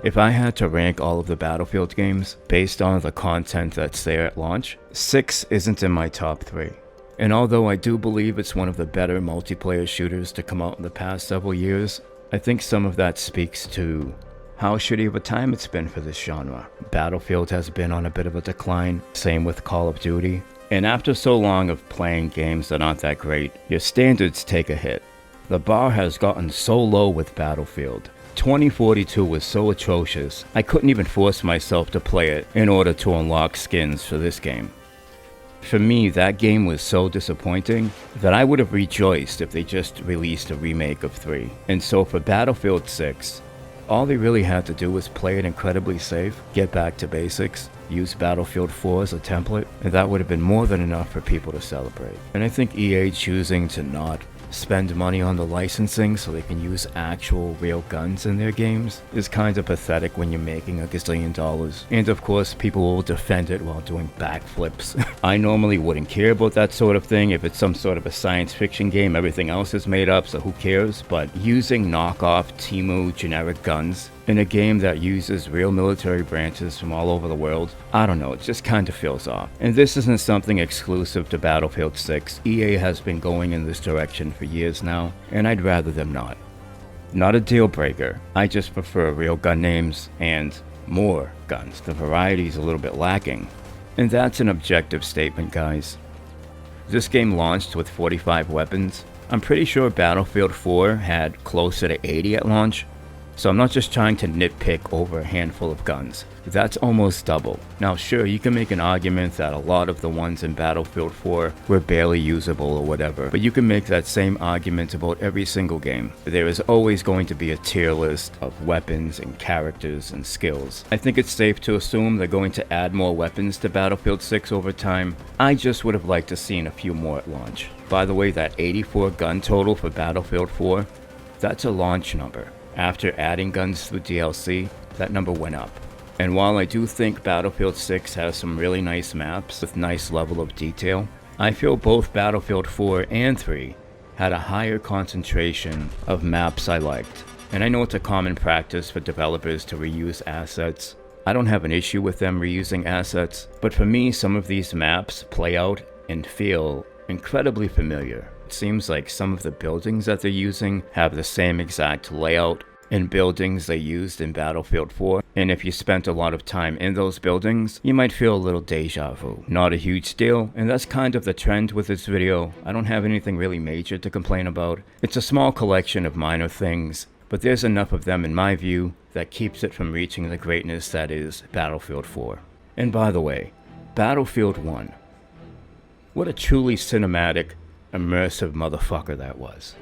If I had to rank all of the Battlefield games based on the content that's there at launch, 6 isn't in my top 3. And although I do believe it's one of the better multiplayer shooters to come out in the past several years, I think some of that speaks to how shitty of a time it's been for this genre. Battlefield has been on a bit of a decline, same with Call of Duty. And after so long of playing games that aren't that great, your standards take a hit. The bar has gotten so low with Battlefield. 2042 was so atrocious, I couldn't even force myself to play it in order to unlock skins for this game. For me, that game was so disappointing that I would have rejoiced if they just released a remake of 3. And so for Battlefield 6, all they really had to do was play it incredibly safe, get back to basics, use Battlefield 4 as a template, and that would have been more than enough for people to celebrate. And I think EA choosing to not spend money on the licensing so they can use actual real guns in their games is kind of pathetic when you're making $1 gazillion. And of course, people will defend it while doing backflips. I normally wouldn't care about that sort of thing. If it's some sort of a science fiction game, everything else is made up, so who cares? But using knockoff Temu generic guns in a game that uses real military branches from all over the world, I don't know, it just kind of feels off. And this isn't something exclusive to Battlefield 6. EA has been going in this direction for years now, and I'd rather them not. Not a deal breaker, I just prefer real gun names and more guns. The variety's a little bit lacking. And that's an objective statement, guys. This game launched with 45 weapons. I'm pretty sure Battlefield 4 had closer to 80 at launch. So I'm not just trying to nitpick over a handful of guns. That's almost double. Now sure, you can make an argument that a lot of the ones in Battlefield 4 were barely usable or whatever, but you can make that same argument about every single game. There is always going to be a tier list of weapons and characters and skills. I think it's safe to assume they're going to add more weapons to Battlefield 6 over time. I just would have liked to seen a few more at launch. By the way, that 84 gun total for Battlefield 4, that's a launch number. After adding guns through DLC, that number went up. And while I do think Battlefield 6 has some really nice maps with nice level of detail, I feel both Battlefield 4 and 3 had a higher concentration of maps I liked. And I know it's a common practice for developers to reuse assets. I don't have an issue with them reusing assets, but for me, some of these maps play out and feel incredibly familiar. It seems like some of the buildings that they're using have the same exact layout and buildings they used in Battlefield 4, and if you spent a lot of time in those buildings, you might feel a little deja vu. Not a huge deal, and that's kind of the trend with this video. I don't have anything really major to complain about. It's a small collection of minor things, but there's enough of them in my view that keeps it from reaching the greatness that is Battlefield 4. And by the way, Battlefield 1. What a truly cinematic, immersive motherfucker that was.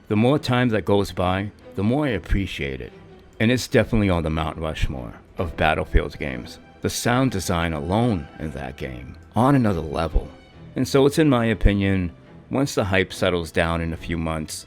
The more time that goes by, the more I appreciate it. And it's definitely on the Mount Rushmore of Battlefield games. The sound design alone in that game, on another level. And so it's in my opinion, once the hype settles down in a few months,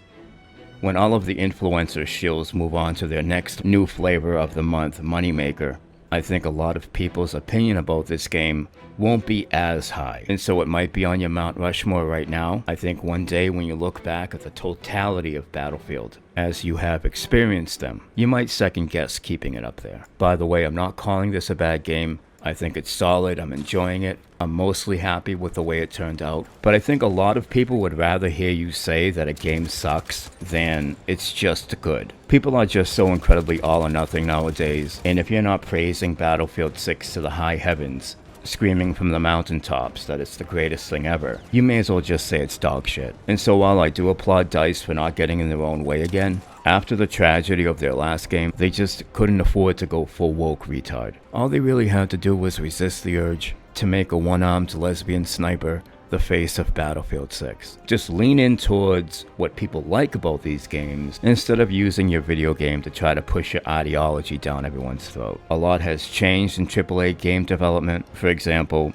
when all of the influencer shills move on to their next new flavor of the month moneymaker, I think a lot of people's opinion about this game won't be as high. And so it might be on your Mount Rushmore right now. I think one day when you look back at the totality of Battlefield, as you have experienced them, you might second guess keeping it up there. By the way, I'm not calling this a bad game. I think it's solid, I'm enjoying it, I'm mostly happy with the way it turned out. But I think a lot of people would rather hear you say that a game sucks than it's just good. People are just so incredibly all or nothing nowadays, and if you're not praising Battlefield 6 to the high heavens, screaming from the mountaintops that it's the greatest thing ever, you may as well just say it's dog shit. And so while I do applaud DICE for not getting in their own way again, after the tragedy of their last game, they just couldn't afford to go full woke retard. All they really had to do was resist the urge to make a one-armed lesbian sniper the face of Battlefield 6. Just lean in towards what people like about these games instead of using your video game to try to push your ideology down everyone's throat. A lot has changed in AAA game development. For example,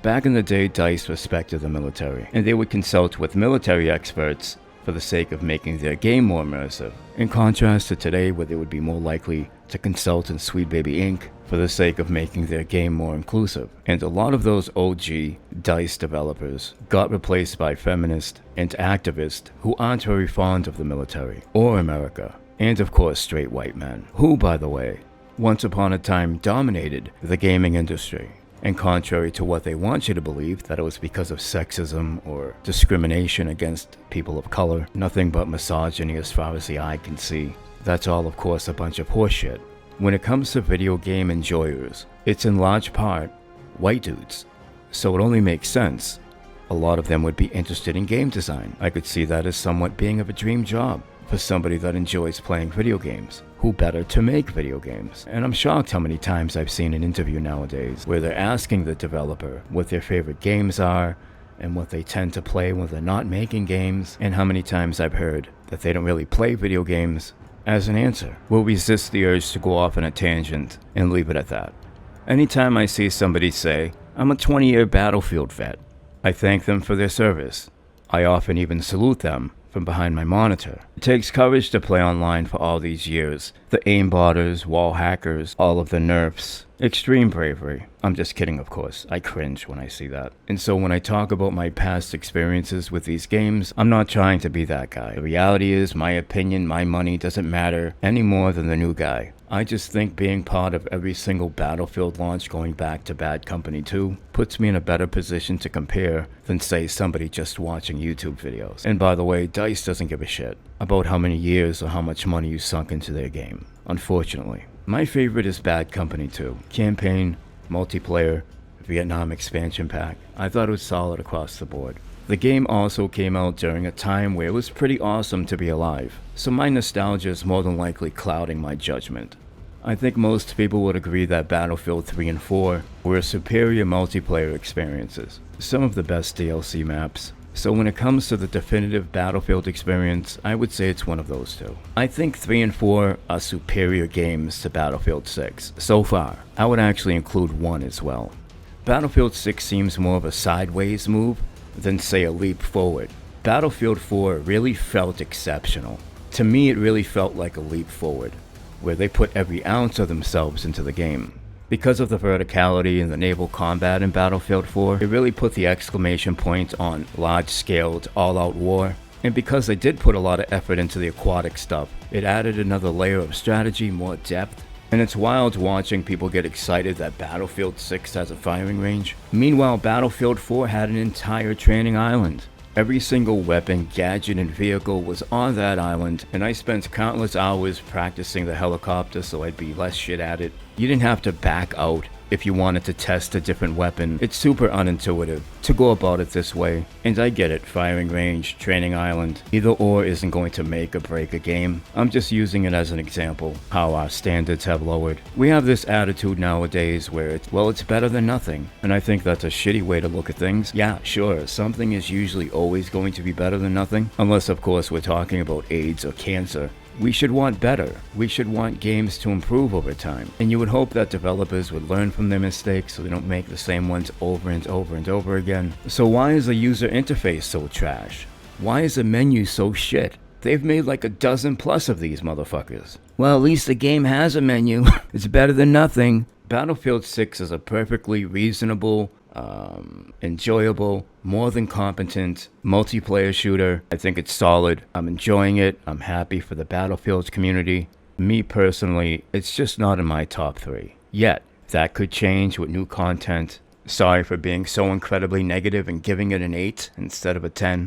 back in the day, DICE respected the military, and they would consult with military experts for the sake of making their game more immersive, in contrast to today where they would be more likely to consult in Sweet Baby Inc. for the sake of making their game more inclusive. And a lot of those OG DICE developers got replaced by feminists and activists who aren't very fond of the military or America, and of course straight white men, who, by the way, once upon a time dominated the gaming industry. And contrary to what they want you to believe, that it was because of sexism or discrimination against people of color, nothing but misogyny as far as the eye can see. That's all, of course, a bunch of horseshit. When it comes to video game enjoyers, it's in large part white dudes. So it only makes sense. A lot of them would be interested in game design. I could see that as somewhat being of a dream job for somebody that enjoys playing video games. Who better to make video games? And I'm shocked how many times I've seen an interview nowadays where they're asking the developer what their favorite games are and what they tend to play when they're not making games, and how many times I've heard that they don't really play video games as an answer. We'll resist the urge to go off on a tangent and leave it at that. Anytime I see somebody say, "I'm a 20-year Battlefield vet," I thank them for their service. I often even salute them from behind my monitor. It takes courage to play online for all these years. The aimbotters, wall hackers, all of the nerfs. Extreme bravery. I'm just kidding, of course. I cringe when I see that. And so when I talk about my past experiences with these games, I'm not trying to be that guy. The reality is, my opinion, my money doesn't matter any more than the new guy. I just think being part of every single Battlefield launch going back to Bad Company 2 puts me in a better position to compare than, say, somebody just watching YouTube videos. And by the way, DICE doesn't give a shit about how many years or how much money you sunk into their game, unfortunately. My favorite is Bad Company 2. Campaign, multiplayer, Vietnam expansion pack. I thought it was solid across the board. The game also came out during a time where it was pretty awesome to be alive, so my nostalgia is more than likely clouding my judgment. I think most people would agree that Battlefield 3 and 4 were superior multiplayer experiences, some of the best DLC maps. So when it comes to the definitive Battlefield experience, I would say it's one of those two. I think 3 and 4 are superior games to Battlefield 6, so far. I would actually include 1 as well. Battlefield 6 seems more of a sideways move than, say, a leap forward. Battlefield 4 really felt exceptional. To me, it really felt like a leap forward, where they put every ounce of themselves into the game. Because of the verticality and the naval combat in Battlefield 4, it really put the exclamation point on large-scaled, all-out war. And because they did put a lot of effort into the aquatic stuff, it added another layer of strategy, more depth. And it's wild watching people get excited that Battlefield 6 has a firing range. Meanwhile, Battlefield 4 had an entire training island. Every single weapon, gadget, and vehicle was on that island, and I spent countless hours practicing the helicopter so I'd be less shit at it. You didn't have to back out if you wanted to test a different weapon. It's super unintuitive to go about it this way. And I get it, firing range, training island, either or isn't going to make or break a game. I'm just using it as an example, how our standards have lowered. We have this attitude nowadays where it's better than nothing. And I think that's a shitty way to look at things. Yeah, sure, something is usually always going to be better than nothing. Unless, of course, we're talking about AIDS or cancer. We should want better. We should want games to improve over time. And you would hope that developers would learn from their mistakes so they don't make the same ones over and over and over again. So why is the user interface so trash? Why is the menu so shit? They've made like a dozen plus of these motherfuckers. Well, at least the game has a menu. It's better than nothing. Battlefield 6 is a perfectly reasonable, enjoyable, more than competent multiplayer shooter. I think it's solid. I'm enjoying it. I'm happy for the Battlefield community. Me personally, it's just not in my top 3 yet. That could change with new content. Sorry for being so incredibly negative and giving it an 8 instead of a 10.